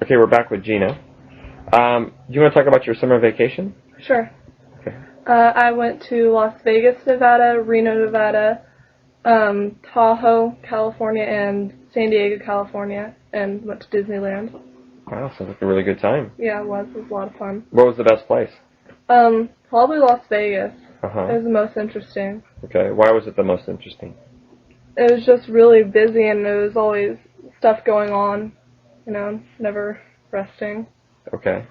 Okay, we're back with Gina. Do you want to talk about your summer vacation? Sure. Okay. I went to Las Vegas, Nevada, Reno, Nevada, Tahoe, California, and San Diego, California, and went to Disneyland. Wow, sounds like a really good time. Yeah, it was. It was a lot of fun. What was the best place? Probably Las Vegas. Uh-huh. It was the most interesting. Okay, why was it the most interesting? It was just really busy, and there was always stuff going on, never resting. Okay.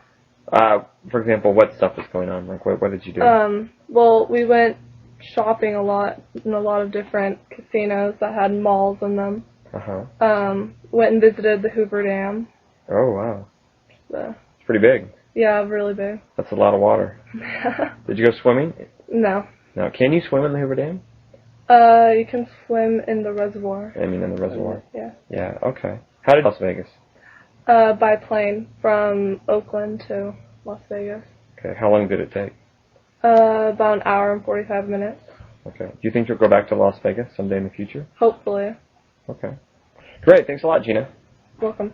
For example, what stuff was going on? Like, what did you do? Well, we went shopping a lot in a lot of different casinos that had malls in them. Uh-huh. Went and visited the Hoover Dam. Oh, wow. So, It's pretty big. yeah, really big. That's a lot of water. Did you go swimming? No. No. Can you swim in the Hoover Dam? You can swim in the reservoir. I mean, in the reservoir. Yeah. Yeah, okay. How did Las Vegas? By plane from Oakland to Las Vegas. Okay, how long did it take? About an hour and 45 minutes. Okay. Do you think you'll go back to Las Vegas someday in the future? Hopefully. Okay. Great, thanks a lot, Gina. Welcome.